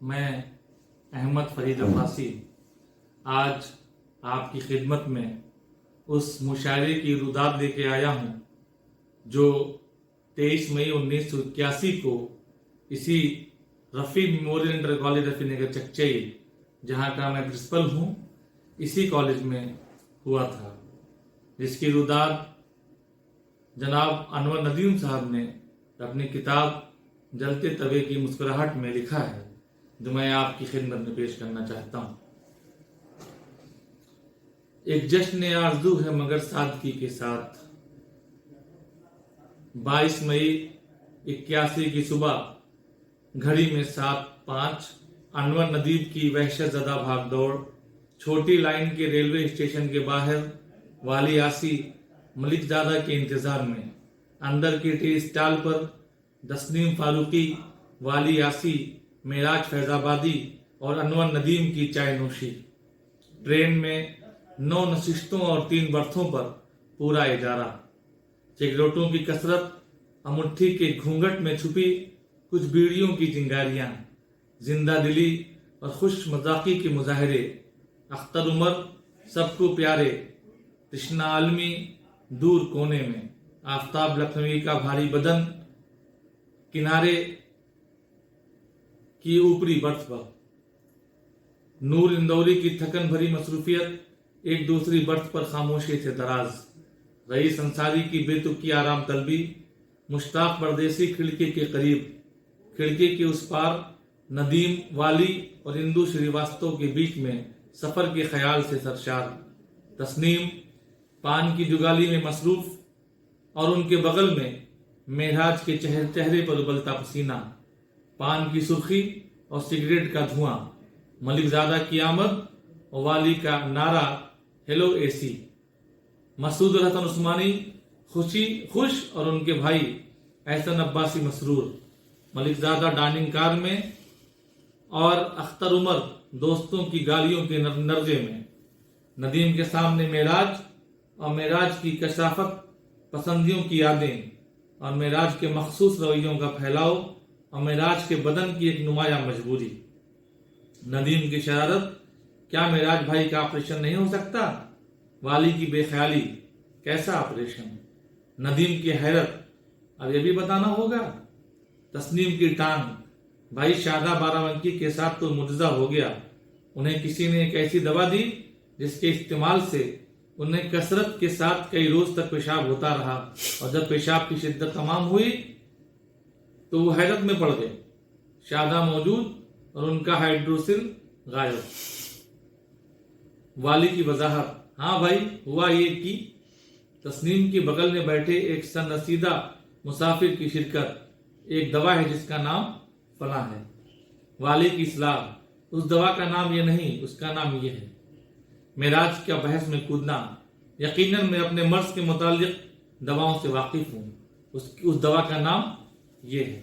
میں احمد فرید عباسی آج آپ کی خدمت میں اس مشاعرے کی روداد لے کے آیا ہوں جو 23 مئی 1981 کو اسی Rafi memorial inter college Rafi Nagar Chakchai, جہاں کا میں پرنسپل ہوں، اسی کالج میں ہوا تھا، جس کی روداد جناب انور ندیم صاحب نے اپنی کتاب جلتے توے کی مسکراہٹ میں لکھا ہے، جو میں آپ کی خدمت میں پیش کرنا چاہتا ہوں۔ ایک جشن آرزو ہے مگر سادگی کے ساتھ، 22 مئی 81 کی صبح گھڑی میں 7:05، انور ندیم کی وحشت زدہ بھاگ دوڑ، چھوٹی لائن کے ریلوے اسٹیشن کے باہر والی آسی ملک زادہ کے انتظار میں، اندر کی ٹی اسٹال پر تسنیم فاروقی، والی آسی، معراج فیض آبادی اور انور ندیم کی چائے نوشی۔ ٹرین میں 9 نشستوں اور 3 برتھوں پر پورا اجارہ، سگریٹوں کی کثرت، انگوٹھی کے گھونگھٹ میں چھپی کچھ بیڑیوں کی چنگاریاں، زندہ دلی اور خوش مذاقی کے مظاہرے، اختر عمر سب کو پیارے، تشنا عالمی دور کونے میں، آفتاب لکھنوی کا بھاری بدن کنارے کی اوپری برتھ پر، نور اندوری کی تھکن بھری مصروفیت ایک دوسری برتھ پر خاموشی سے دراز، رئیس انصاری کی بے تکی آرام طلبی، مشتاق پردیسی کھڑکی کے قریب، کھڑکی کے اس پار ندیم، والی اور اندو شریواستو کے بیچ میں سفر کے خیال سے سرشار، تسنیم پان کی جگالی میں مصروف، اور ان کے بغل میں معراج کے چہرے پر ابلتا پسینہ، پان کی سرخی اور سگریٹ کا دھواں، ملک زادہ کی آمد اور والی کا نعرہ ہیلو اے سی، مسعود الحسن عثمانی خوش اور ان کے بھائی احسن عباسی مسرور، ملک زادہ ڈائننگ کار میں اور اختر عمر دوستوں کی گالیوں کے نرجے میں، ندیم کے سامنے معراج اور معراج کی کثافت پسندیوں کی یادیں اور معراج کے مخصوص رویوں کا پھیلاؤ اور معراج کے بدن کی ایک نمایاں مجبوری، ندیم کی شرارت، کیا معراج بھائی کا آپریشن نہیں ہو سکتا؟ والی کی بے خیالی، کیسا آپریشن؟ ندیم کی حیرت، اب یہ بھی بتانا ہوگا؟ تسنیم کی ٹانگ، بھائی شادہ بارہ کے ساتھ تو معجزہ ہو گیا، انہیں کسی نے ایک ایسی دوا دی جس کے استعمال سے انہیں کثرت کے ساتھ کئی روز تک پیشاب ہوتا رہا، اور جب پیشاب کی شدت تمام ہوئی تو وہ حیرت میں پڑ گئے، شادہ موجود اور ان کا ہائیڈروسل غائب۔ والی کی وضاحت، ہاں بھائی ہوا یہ کہ تسنیم کے بغل میں بیٹھے ایک سن رسیدہ مسافر کی شرکت، ایک دوا ہے جس کا نام فلاں ہے۔ والی کی اصلاح، اس دوا کا نام یہ نہیں، اس کا نام یہ ہے۔ معراج کا بحث میں کودنا، یقیناً میں اپنے مرض کے متعلق دواؤں سے واقف ہوں، اس دوا کا نام یہ ہے۔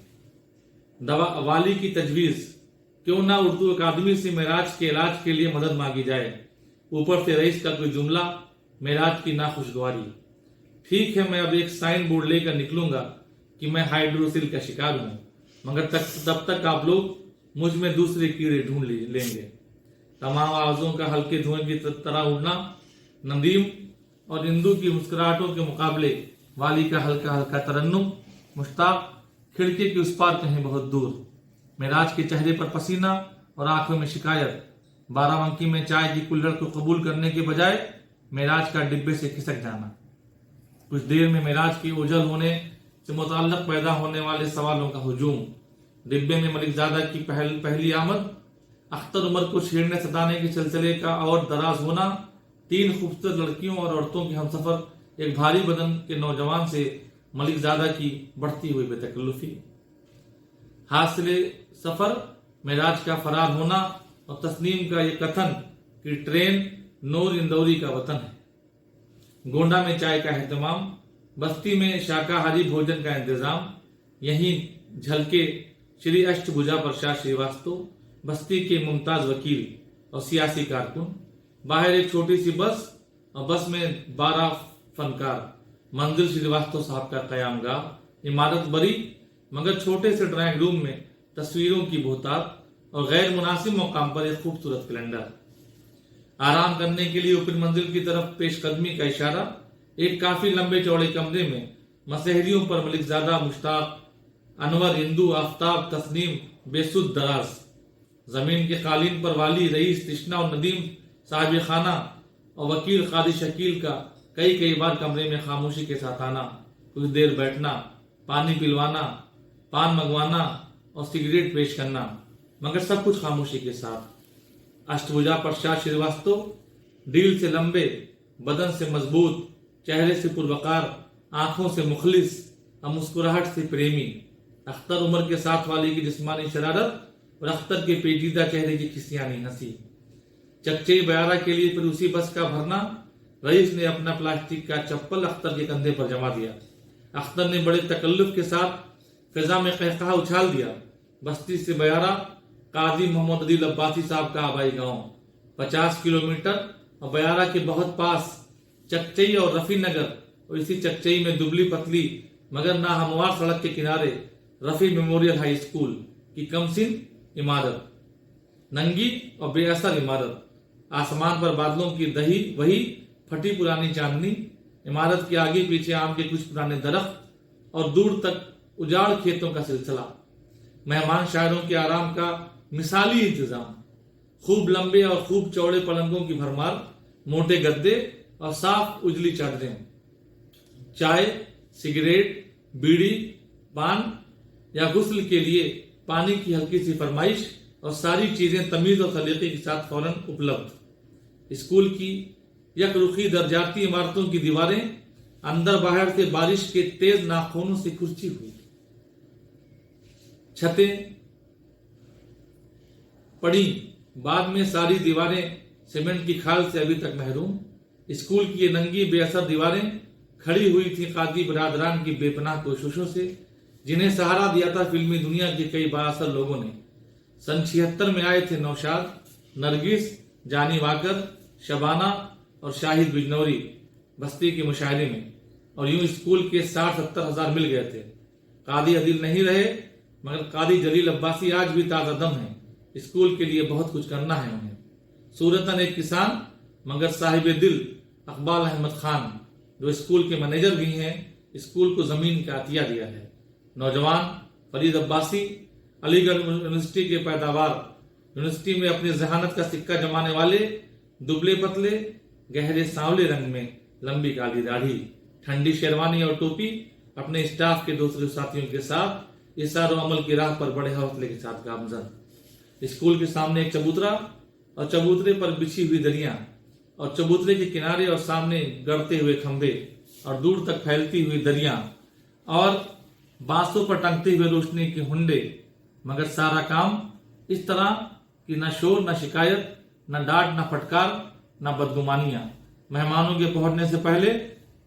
والی کی تجویز، کیوں نہ اردو اکادمی سے معراج کے علاج کے لیے مدد مانگی جائے، اوپر سے رئیس کا کوئی جملہ، معراج کی ناخوشگواری، ٹھیک ہے میں اب ایک سائن بورڈ لے کر نکلوں گا کہ میں ہائیڈروسل کا شکار ہوں، مگر تب تک آپ لوگ مجھ میں دوسرے کیڑے ڈھونڈ لیں گے۔ تمام آوازوں کا ہلکے دھوئیں کی طرح اڑنا، ندیم اور اندو کی مسکراہٹوں کے مقابلے والی کا ہلکا ہلکا ترنم، مشتاق کھڑکی کے اس پار کہیں بہت دور، معراج کے چہرے پر پسینہ اور آنکھوں میں شکایت، بارہ میں چائے کی کلڑ کو قبول کرنے کے بجائے معراج کا ڈبے سے کھسک جانا، کچھ دیر میں معراج کے اوجھل ہونے سے متعلق پیدا ہونے والے سوالوں کا ہجوم، ڈبے میں ملک زادہ کی پہلی آمد، اختر عمر کو چھیڑنے ستانے کے سلسلے کا اور دراز ہونا، 3 خوبصورت لڑکیوں اور عورتوں کی ہمسفر ایک بھاری بدن کے نوجوان سے ملک زادہ کی بڑھتی ہوئی بے تکلفی، حاصل سفر معراج کا فرار ہونا اور تسنیم کا یہ کتھن کہ ٹرین نور اندوری کا وطن ہے، گونڈا میں چائے کا اہتمام، بستی میں شاکاہاری بھوجن کا انتظام، یہیں جھلکے شری اشٹ بھجا پرشاد شریواستو، بستی کے ممتاز وکیل اور سیاسی کارکن، باہر ایک چھوٹی سی بس اور بس میں 12 فنکار، منزل شریواستو صاحب کا قیام گاہ، عمارت بڑی مگر چھوٹے سے ڈرائنگ روم میں تصویروں کی بہتات، اور غیر مناسب مقام پر ایک خوبصورت کیلنڈر۔ آرام کرنے کے لیے اوپر منزل کی طرف پیش قدمی کا اشارہ۔ ایک کافی لمبے چوڑے کمرے میں مسحریوں پر ملک زادہ، مشتاق، انور، ہندو، آفتاب، تسنیم، بے سود دراز۔ زمین کے قالین پر والی، رئیس، تشنا اور ندیم صاحب خانہ اور وکیل قاضی شکیل کا کئی بار کمرے میں خاموشی کے ساتھ آنا، کچھ دیر بیٹھنا، پانی پلوانا، پان منگوانا اور سگریٹ پیش کرنا، مگر سب کچھ خاموشی کے ساتھ۔ اشٹبھجا پرساد شریواستو، دل سے لمبے، بدن سے مضبوط، چہرے سے پروقار، آنکھوں سے مخلص اور مسکراہٹ سے پریمی۔ اختر عمر کے ساتھ والی کی جسمانی شرارت اور اختر کے پیچیدہ چہرے کی کھسیانی ہنسی۔ چکچئی بیارہ کے لیے پھر اسی بس کا بھرنا۔ رئیس نے اپنا پلاسٹک کا چپل اختر کے کندھے پر جما دیا۔ اختر نے بڑے تکلف کے ساتھ فضا میں قہقہا اچھال دیا۔ بستی سے بیارہ، قاضی محمد عدیل عباسی صاحب کا آبائی گاؤں، 50 کلومیٹر، اور بیارہ کے بہت پاس چکچئی اور رفیع نگر، اور اسی چکچئی میں دبلی پتلی مگر ناہموار سڑک کے کنارے رفیع میموریل ہائی اسکول کی کمسن عمارت، ننگی اور بے اثر عمارت۔ آسمان پر بادلوں کی دہی وہی پھٹی پرانی چاندنی، عمارت کے آگے پیچھے آم کے کچھ پرانے درخت اور دور تک اجاڑ کھیتوں کا سلسلہ۔ مہمان شاعروں کے آرام کا مثالی انتظام، خوب لمبے اور خوب چوڑے پلنگوں کی بھرمار، موٹے گدے اور صاف اجلی چادریں، چائے، سگریٹ، بیڑی، پان یا غسل کے لیے پانی کی ہلکی سی فرمائش، اور ساری چیزیں تمیز اور سلیقے کے ساتھ فوراً اپلبدھ۔ اسکول کی یک رخی درجاتی عمارتوں کی دیواریں اندر باہر سے بارش کے تیز ناخنوں سے کھرچی ہوئی، چھتیں پڑی، بعد میں ساری دیواریں سیمنٹ کی کھال سے ابھی تک محروم۔ اسکول کی یہ ننگی بے اثر دیواریں کھڑی ہوئی تھی قاضی برادران کی بے پناہ کوششوں سے، جنہیں سہارا دیا تھا فلمی دنیا کے کئی بااثر لوگوں نے۔ سن 76 میں آئے تھے نوشاد، نرگس، جانی واکر، شبانہ اور شاہد بجنوری بستی کے مشاعرے میں، اور یوں اسکول کے 60-70 ہزار مل گئے تھے۔ قاضی عدیل نہیں رہے، مگر قاضی جلیل عباسی آج بھی تازہ دم ہیں۔ اسکول کے لیے بہت کچھ کرنا ہے انہیں۔ صورتاً ایک کسان مگر صاحب دل اقبال احمد خان، جو اسکول کے منیجر بھی ہیں، اسکول کو زمین کا عطیہ دیا ہے۔ نوجوان فرید عباسی، علی گڑھ یونیورسٹی کے پیداوار، یونیورسٹی میں اپنی ذہانت کا سکہ جمانے والے، دبلے پتلے، گہرے سانولے رنگ میں لمبی کالی داڑھی، ٹھنڈی شیروانی اور ٹوپی، اپنے اسٹاف کے دوسرے ساتھیوں کے ساتھ اثار و عمل کی راہ پر بڑے حوصلے کے ساتھ گامزن۔ اسکول کے سامنے ایک چبوترا اور چبوترے پر بچھی ہوئی دریاں، اور چبوترے کے کنارے اور سامنے گڑتے ہوئے کھمبے اور دور تک پھیلتی ہوئی دریاں اور بانسوں پر ٹنگتے ہوئے روشنی کے ہنڈے، مگر سارا کام اس طرح کہ نہ شور، نہ شکایت، نہ ڈانٹ، نہ پھٹکار، نہ بدگمانیاں۔ مہمانوں کے پہنچنے سے پہلے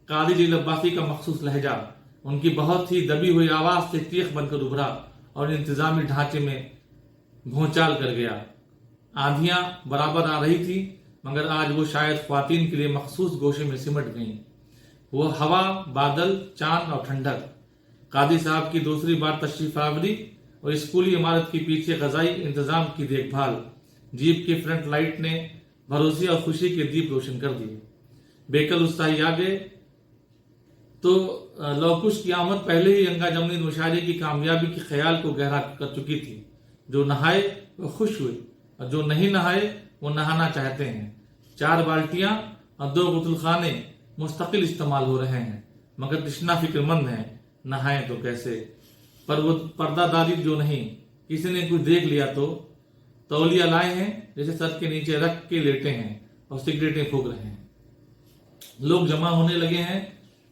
قاضی جلیل عباسی کا مخصوص لہجہ ان کی بہت ہی دبی ہوئی آواز سے چیخ بن کر ابھرا اور انتظامی ڈھانچے میں بھونچال کر گیا۔ آندھیاں برابر آ رہی تھی، مگر آج وہ شاید خواتین کے لیے مخصوص گوشے میں سمٹ گئیں۔ وہ ہوا، بادل، چاند اور ٹھنڈک۔ قاضی صاحب کی دوسری بار تشریف آوری اور اسکولی عمارت کے پیچھے غذائی انتظام کی دیکھ بھال، جیپ کی فرنٹ لائٹ نے بھروسے اور خوشی کے دیپ روشن کر دیے۔ بیکل استائی آ گئے تو لوکش کی آمد پہلے ہی گنگا جمنی مشاعرے کی کامیابی کے خیال کو گہرا کر چکی تھی۔ جو نہائے وہ خوش ہوئے، اور جو نہیں نہائے وہ نہانا چاہتے ہیں۔ 4 بالٹیاں اور 2 غسل خانے مستقل استعمال ہو رہے ہیں، مگر تشنا فکر مند ہیں، نہائیں تو کیسے؟ پر وہ پردہ داری جو نہیں، کسی نے کچھ دیکھ لیا تو تولیہ لائے ہیں، جیسے سر کے نیچے رکھ کے لیٹے ہیں اور سگریٹیں پھونک رہے ہیں۔ لوگ جمع ہونے لگے ہیں۔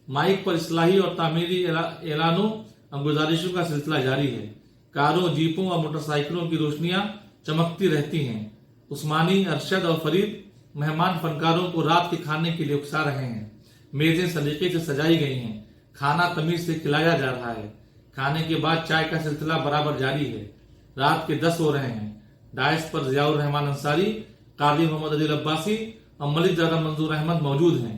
مائک پر اصلاحی اور تعمیری اعلانوں اور گزارشوں کا سلسلہ جاری ہے۔ کاروں، جیپوں اور موٹر سائیکلوں کی روشنیاں چمکتی رہتی ہیں۔ عثمانی، ارشد اور فرید مہمان فنکاروں کو رات کے کھانے کے لیے اکسا رہے ہیں۔ میزیں سلیقے سے سجائی گئی ہیں، کھانا تمیز سے کھلایا جا رہا ہے۔ کھانے کے بعد چائے کا سلسلہ برابر جاری ہے۔ رات کے 10 ہو رہے ہیں۔ ڈائس پر ضیاء الرحمن انصاری، قاضی محمد عدیل عباسی اور ملک زادہ منظور احمد موجود ہیں۔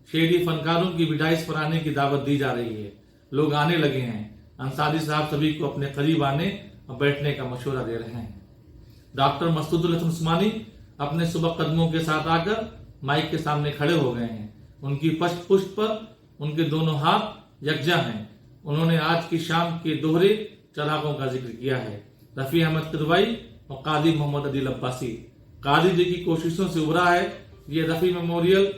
شیری فنکاروں کی بھی ڈائس پر آنے کی دعوت دی جا رہی ہے۔ لوگ آنے لگے ہیں۔ انصاری صاحب سبھی کو اپنے قریب آنے اور بیٹھنے کا مشورہ دے رہے ہیں۔ डॉक्टर मसूदुल हसन उस्मानी अपने सुबह कदमों के साथ आकर माइक के सामने खड़े हो गए हैं। उनकी पष्ट पुष्ट पर उनके दोनों हाथ यकजा हैं। उन्होंने आज की शाम के दोहरे चरागों का जिक्र किया है, रफी अहमद किदवाई और कादी मोहम्मद अदील अब्बासी। कादी जी की कोशिशों से उभरा है ये रफी मेमोरियल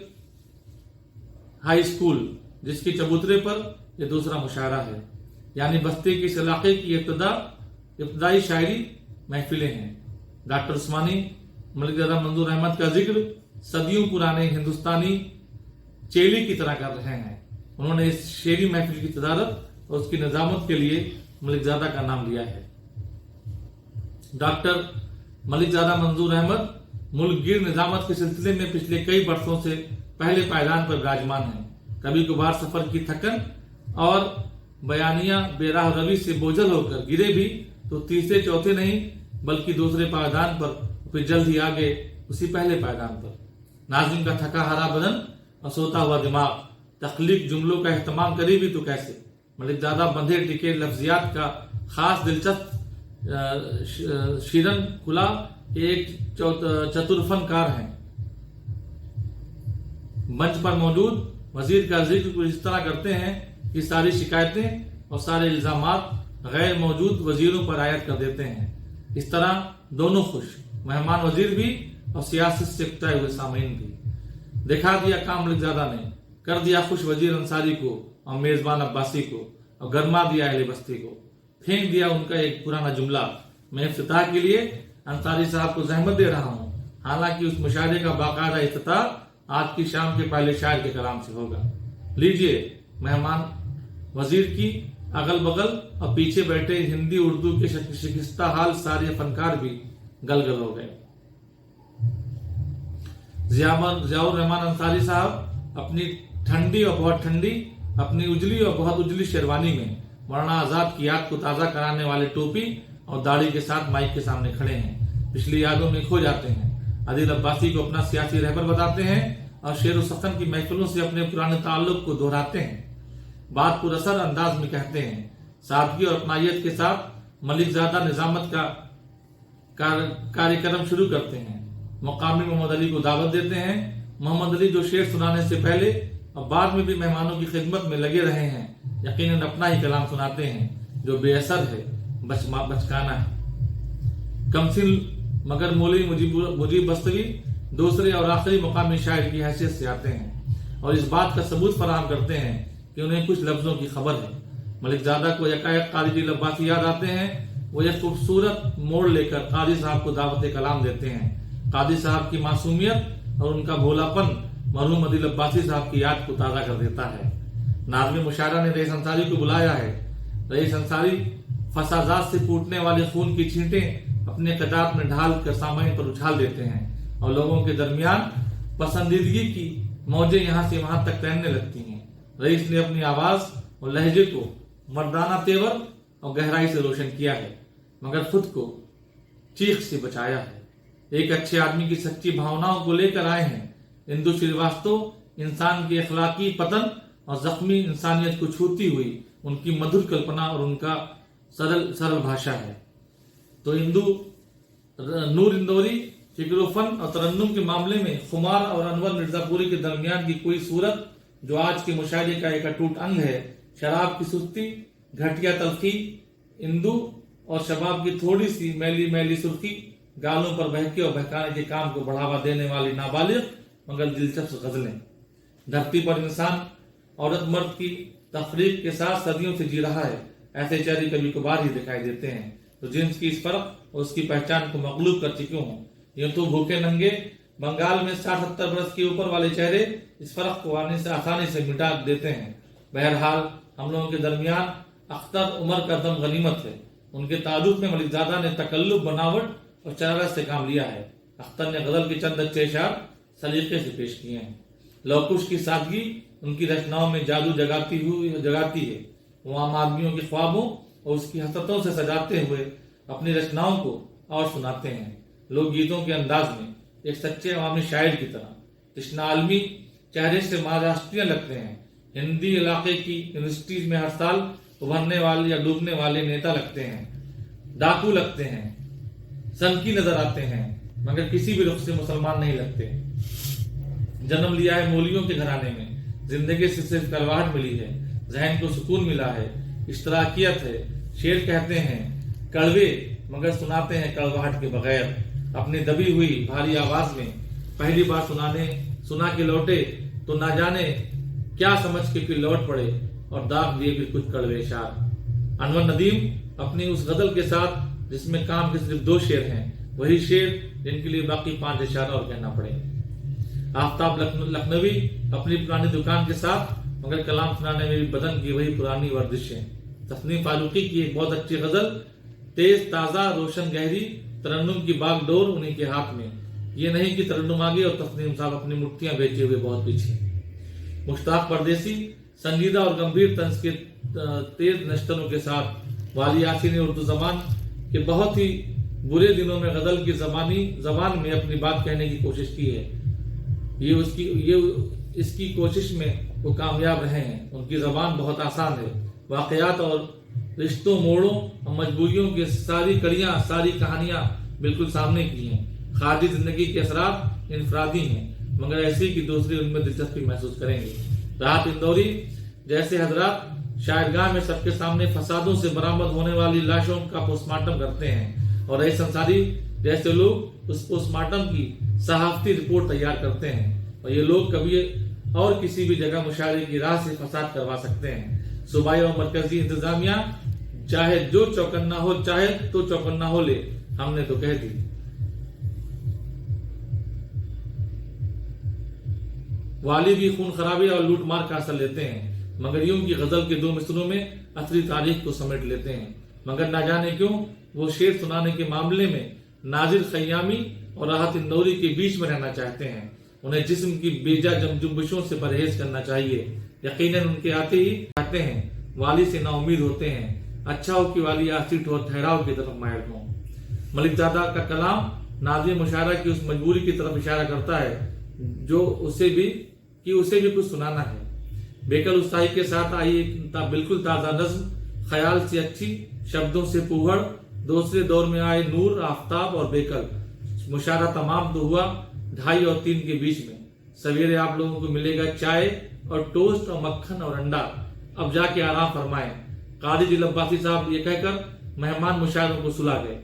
हाई स्कूल, जिसके चबूतरे पर यह दूसरा मुशायरा है। यानी बस्ती के इस इलाके की इब्तदाई शायरी महफिलें हैं। डॉक्टर उस्मानी मलिकजादा मंजूर अहमद का जिक्र सदियों पुराने हिंदुस्तानी चेली की तरह कर रहे हैं। उन्होंने इस शेरी महफिल की तदारत और उसकी निजामत के लिए मलिकजादा का नाम लिया है। डॉक्टर मलिकजादा मंजूर अहमद मुल्कगीर निजामत के सिलसिले में पिछले कई वर्षों से पहले पायदान पर विराजमान हैं। कभी कभार सफर की थकन और बयानिया बेराह रवि से बोझल होकर गिरे भी तो तीसरे चौथे नहीं बल्कि दूसरे पायदान पर, फिर जल्द ही आगे उसी पहले पायदान पर। नाज़िम का थका हारा बदन और सोता हुआ दिमाग तख्लीक जुमलों का एहतमाम करे भी तो कैसे। मलिकजादा बंधे टिके लफ्जियात का खास दिलचस्प शीरन खुला एक चतुर फनकार हैं। मंच पर मौजूद वजीर का जिक्र कुछ इस तरह करते हैं कि सारी शिकायतें और सारे इल्जामात गैर मौजूद वजीरों पर आयद कर देते हैं। इस तरह दोनों खुश, मेहमान वजीर भी और सियासत से उकताए हुए सामीन भी। दिखा दिया काम मलिकजादा ने, कर दिया खुश वजीर अंसारी को और मेजबान अब्बासी को, और गरमा दिया अहले बस्ती को। फेंक दिया उनका एक पुराना जुमला, मैं इफ्तिताह के लिए अंसारी साहब को जहमत दे रहा हूँ, हालांकि उस मुशायरे का बाकायदा इफ्तिताह आज की शाम के पहले शायर के कलाम से होगा। लीजिए मेहमान वजीर की अगल बगल और पीछे बैठे हिंदी उर्दू के शिकस्ता हाल सारे फनकार भी गलगल हो गए। जियाउर रहमान अंसारी साहब अपनी ठंडी और बहुत ठंडी, अपनी उजली और बहुत उजली शेरवानी में मौलाना आजाद की याद को ताजा कराने वाले टोपी और दाढ़ी के साथ माइक के सामने खड़े हैं। पिछली यादों में खो जाते हैं। अदील अब्बासी को अपना सियासी रहबर बताते हैं और शेर सखन की महफिलों से अपने पुराने ताल्लुक को दोहराते हैं। बात पुरअसर अंदाज में कहते हैं। सादगी और अपनायत के साथ मलिकजादा निजामत का कार्यक्रम शुरू करते हैं। मुकामी मोहम्मद अली को दावत देते हैं। मोहम्मद अली जो शेर सुनाने से पहले और बाद में भी मेहमानों की खिदमत में लगे रहे हैं, यकीनन अपना ही कलाम सुनाते हैं जो बेअसर है, बचकाना है। कमसिल मगर मौलवी मुजीब बस्तवी दूसरे और आखिरी मुकामी शायर की हैसियत से आते हैं और इस बात का सबूत फराहम करते हैं कि उन्हें कुछ लफ्जों की खबर है। मलिकजादा को यकायक कादी अब्बासी याद आते हैं। वो एक खूबसूरत मोड़ लेकर कादी साहब को दावत कलाम देते हैं। कादी साहब की मासूमियत और उनका भोलापन मरहूम अदील अब्बासी साहब की याद को ताज़ा कर देता है। नाज़िम मुशायरा ने रईस अंसारी को बुलाया है। रईस अंसारी फसादात से फूटने वाले खून की छींटें अपने कदात में ढाल कर सामाइन पर उछाल देते हैं और लोगों के दरमियान पसंदीदगी की मौजें यहाँ से वहां तक तैरने लगती हैं। रईस ने अपनी आवाज और लहजे को मर्दाना तेवर और गहराई से रोशन किया है, मगर खुद को चीख से बचाया है। एक अच्छे आदमी की सच्ची भावनाओं को लेकर आए हैं। इंदु श्रीवास्तव इंसान के अखलाकी पतन और जख्मी इंसानियत को छूती हुई उनकी मधुर कल्पना और उनका सरल भाषा है। तो नूर इंदौरी फिक्रोफन और तरन्नुम के मामले में खुमार और अनवर मिर्जापुरी के दरमियान की कोई सूरत जो आज के मुशायरे का एक अटूट अंग है, शराब की सुस्ती, घटिया तलखी, इंदु और शबाब की थोड़ी सी मैली मैली सुर्खी, गालों पर बहके और बहकाने के काम को बढ़ावा देने वाली नाबालिग मगर दिलचस्प गजलें। धरती पर इंसान औरत मर्द की तफरीक के साथ सदियों से जी रहा है। ऐसे चेहरे कभी कभार ही दिखाई देते हैं तो जिन्स की इस फर्क और उसकी पहचान को मकलूब कर चुके हों। यूं तो भूखे नंगे बंगाल में 60-70 बरस के ऊपर वाले चेहरे इस फर्क को आसानी से मिटा देते हैं। बहरहाल हम लोगों के दरमियान अख्तर उमर का दम गनीमत है। उनके ताल्लुक में मलिकजादा ने तकल्लुफ, बनावट और चरारत से काम लिया है। अख्तर ने गजल के चंद अच्छे इशार सलीके से पेश किए हैं। लौकुश की सादगी उनकी रचनाओं में जादू जगाती है। वो आम आदमियों के ख्वाबों और उसकी हसरतों से सजाते हुए अपनी रचनाओं को और सुनाते हैं। लोक गीतों के अंदाज में एक सच्चे अवामी शायर की तरह। कृष्णा आलमी चेहरे से महाराष्ट्रीय लगते हैं। हिंदी इलाके की यूनिवर्सिटीज में हर साल उभरने वाले या डूबने वाले नेता लगते हैं, डाकू लगते हैं। सनकी नजर आते हैं मगर किसी भी रुख से मुसलमान नहीं लगते। जन्म लिया है मौलियों के घराने में, जिंदगी से सिर्फ कड़वाहट मिली है, जहन को सुकून मिला है, इश्तराकियत है। शेर कहते हैं कड़वे मगर सुनाते हैं कड़वाहट के बगैर। अपनी दबी हुई भारी आवाज में पहली बार सुना के लौटे तो ना जाने क्या समझ के फिर लौट पड़े और दाग दिए फिर कुछ कड़वे इशार। अनवर नदीम अपनी उस गजल के साथ जिसमें काम के सिर्फ 2 शेर हैं, वही शेर जिनके लिए बाकी 5 इशारा और कहना पड़े। आफ्ताब लखनवी अपनी पुरानी दुकान के साथ मगर कलाम सुनाने में भी बदन की वही पुरानी वर्जिश है। तस्नीम फारूकी की एक बहुत अच्छी गजल, तेज ताजा रोशन गहरी तरन्नुम की बागडोर उन्हीं के हाथ में। ये नहीं कि तरन्नुम आगे और तस्नीम साहब अपनी मुट्ठियां बेचे हुए बहुत पीछे। मुश्ताक परदेसी संजीदा और गंभीर तंज के तेज नश्तरों के साथ वाली यासीन ने उर्दू जबान के बहुत ही बुरे दिनों में गजल की जबान में अपनी बात कहने की कोशिश की है। इसकी कोशिश में वो कामयाब रहे हैं। उनकी जबान बहुत आसान है। वाकयात और रिश्तों, मोड़ों और मजबूरियों की सारी कड़ियां, सारी कहानियां बिल्कुल सामने की हैं। खादी जिंदगी के असरात इनफरादी हैं मगर ऐसी कि दूसरे उनमें दिलचस्पी महसूस करेंगे। राहत इंदौरी जैसे हजरात शायरगाह में सबके सामने फसादों से बरामद होने वाली लाशों का पोस्टमार्टम करते हैं और रईस अंसारी जैसे लोग उस पोस्टमार्टम की सहाफती रिपोर्ट तैयार करते हैं। और ये लोग कभी और किसी भी जगह मुशायरे की राह से फसाद करवा सकते हैं। सूबाई और मरकजी इंतजामिया चाहे जो चौकन्ना हो, चाहे तो चौकन्ना हो ले, हमने तो कह दी। वाली भी खून खराबे और लूट मार का असर लेते हैं मगर यूं की गजल के 2 मिसरों में असली तारीख को समेट लेते हैं। मगर ना जाने क्यों वो शेर सुनाने के मामले में नाजिर खयामी और राहत इंदौरी के बीच में रहना चाहते हैं। उन्हें जिस्म की बेजा जुम्बिशों से परहेज करना चाहिए। यकीनन उनके आते ही चाहते हैं, वाली से नाउमीद होते हैं। अच्छा हो कि वाली आसिट और ठहराव की तरफ मायल हो। मलिक ज़ादा का कलाम नाज़िम मुशायरा की उस मजबूरी की तरफ इशारा करता है जो उसे भी कुछ सुनाना है। बेकल उस्ताही के साथ आई एक बिल्कुल ताज़ा नज्म, ख्याल से अच्छी शब्दों से पुहड़, दूसरे दौर में आए नूर, आफ्ताब और बेकल। मुशायरा तमाम तो हुआ 2:30 और 3 के बीच में। सवेरे आप लोगों को मिलेगा चाय और टोस्ट और मक्खन और अंडा, अब जाके आराम फरमाएं। कादी जिल अब्बासी साहब ये कहकर मेहमान मुशायरों को सुला गए।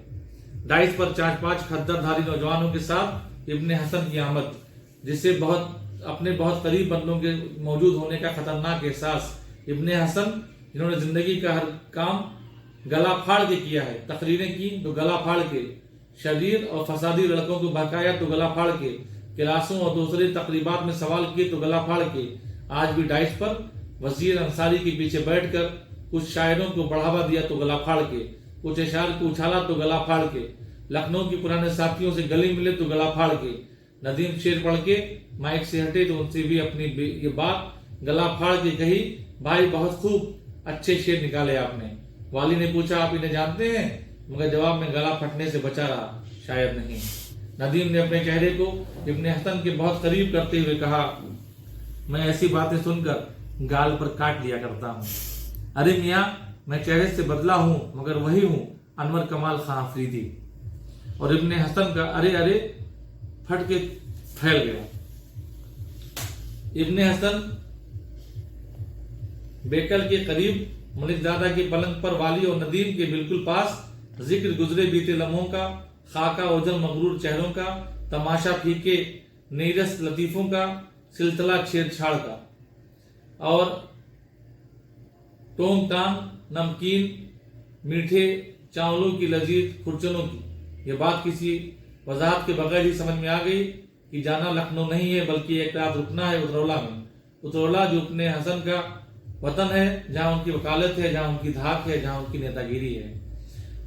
डाइस पर 4-5 खद्दरधारी नौजवानों के साथ इब्ने हसन की आमद, जिससे अपने बहुत करीब बंदों के मौजूद होने का खतरनाक एहसास। इब्ने हसन जिन्होंने जिंदगी का हर काम गला फाड़ के किया है, तकरीरें की तो गला फाड़ के, शरीर और फसादी लड़कों को बहकाया तो गला फाड़ के, क्लासों और दूसरे तकरीबात में सवाल किए तो गला फाड़ के, आज भी डाइस पर वजीर अंसारी के पीछे बैठकर कुछ शायरों को बढ़ावा दिया तो गला फाड़ के, कुछ अशार को उछाला तो गला फाड़ के, लखनऊ के पुराने साथियों से गले मिले तो गला फाड़ के, नदीम शेर पढ़ के माइक से हटे तो उनसे भी अपनी ये बात गला फाड़ के कही, भाई बहुत खूब अच्छे शेर निकाले आपने। वाली ने पूछा आप इन्हें जानते हैं, मगर जवाब में गला फटने से बचा रहा, शायद नहीं। नदीम ने अपने चेहरे को इब्ने हसन के बहुत करीब करते हुए कहा, मैं ऐसी बातें सुनकर गाल पर काट लिया करता हूँ। अरे मियाँ, मैं चेहरे से बदला हूँ मगर वही हूँ, अनवर कमाल खां अफरीदी। और इब्ने हसन का अरे अरे फट के फैल गया। इब्ने हसन बेकल के करीब मलिक ज़ादा के पलंग पर वाली और नदीम के बिल्कुल पास जिक्र गुजरे बीते लम्हों का, खाका ओझल मगरूर चेहरों का, तमाशा फीके नीरस लतीफों का, सिलसिला छेड़छाड़ का और टोंग टांग नमकीन मीठे चावलों की लजीज खुरचनों की। यह बात किसी वजाहत के बगैर ही समझ में आ गई कि जाना लखनऊ नहीं है बल्कि एक रात रुकना है उतरौला में। उतरौला जो इब्ने हसन का वतन है, जहाँ उनकी वकालत है, जहाँ उनकी धाक है, जहाँ उनकी नेतागिरी है।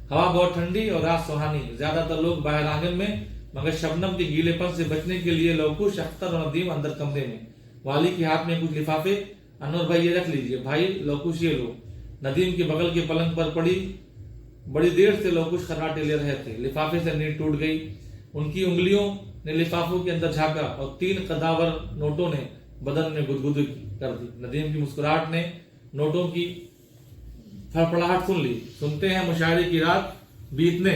हवा बहुत ठंडी और रात सुहानी। ज्यादातर लोग बाहर आंगन में, मगर शबनम के गीलेपन से बचने के लिए लौकुश, अख्तर और नदीम अंदर कमरे में। वाली के हाथ में कुछ लिफाफे, अनवर भाई ये रख लीजिए, भाई लौकुश ये लो। नदीम के बगल के पलंग पर पड़ी बड़ी देर से लौकुश खर्राटे ले रहे थे। लिफाफे से नींद टूट गई। उनकी उंगलियों ने लिफाफों के अंदर झांका और 3 कदावर नोटों ने बदन में गुदगुदी कर दी। नदीम की मुस्कुराहट ने नोटों की फड़फड़ाहट सुन ली। सुनते हैं मुशायरे की रात बीतने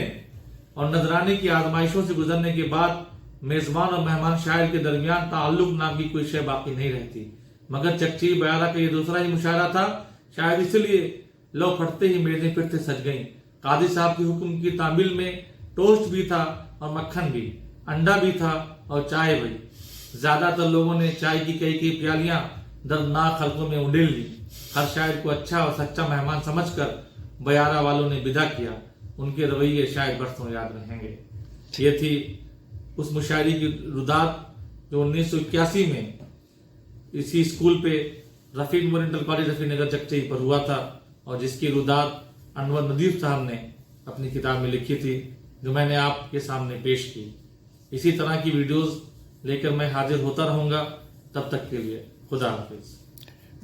اور नजराने की आजमाइशों से गुजरने के बाद मेजबान और मेहमान शायर के दरमियान ताल्लुक नाम की कोई शय बाकी नहीं रहती। मगर चकची बयारा का ये दूसरा ही मुशायरा था। शायद इसलिए लो फटते ही मेजें फिर से सज गईं। कादी साहब के हुक्म की तामील में टोस्ट भी था और मक्खन भी, अंडा भी था और चाय भी। ज्यादातर लोगों ने चाय की कई प्यालियां दर्दनाक हल्कों में उंडेल ली। हर शायर को अच्छा और सच्चा मेहमान समझकर बयारा वालों ने विदा किया। उनके रवैये शायद बरसों याद रहेंगे। ये थी उस मुशायरे की रुदात जो 1981 में इसी स्कूल पे रफीक नूर इंटर कॉलेज रफी नगर चकची पर हुआ था, और जिसकी रुदात अनवर नदीफ साहब ने अपनी किताब में लिखी थी, जो मैंने आपके सामने पेश की। इसी तरह की वीडियोस लेकर मैं हाजिर होता रहूंगा। तब तक के लिए खुदा हाफिज।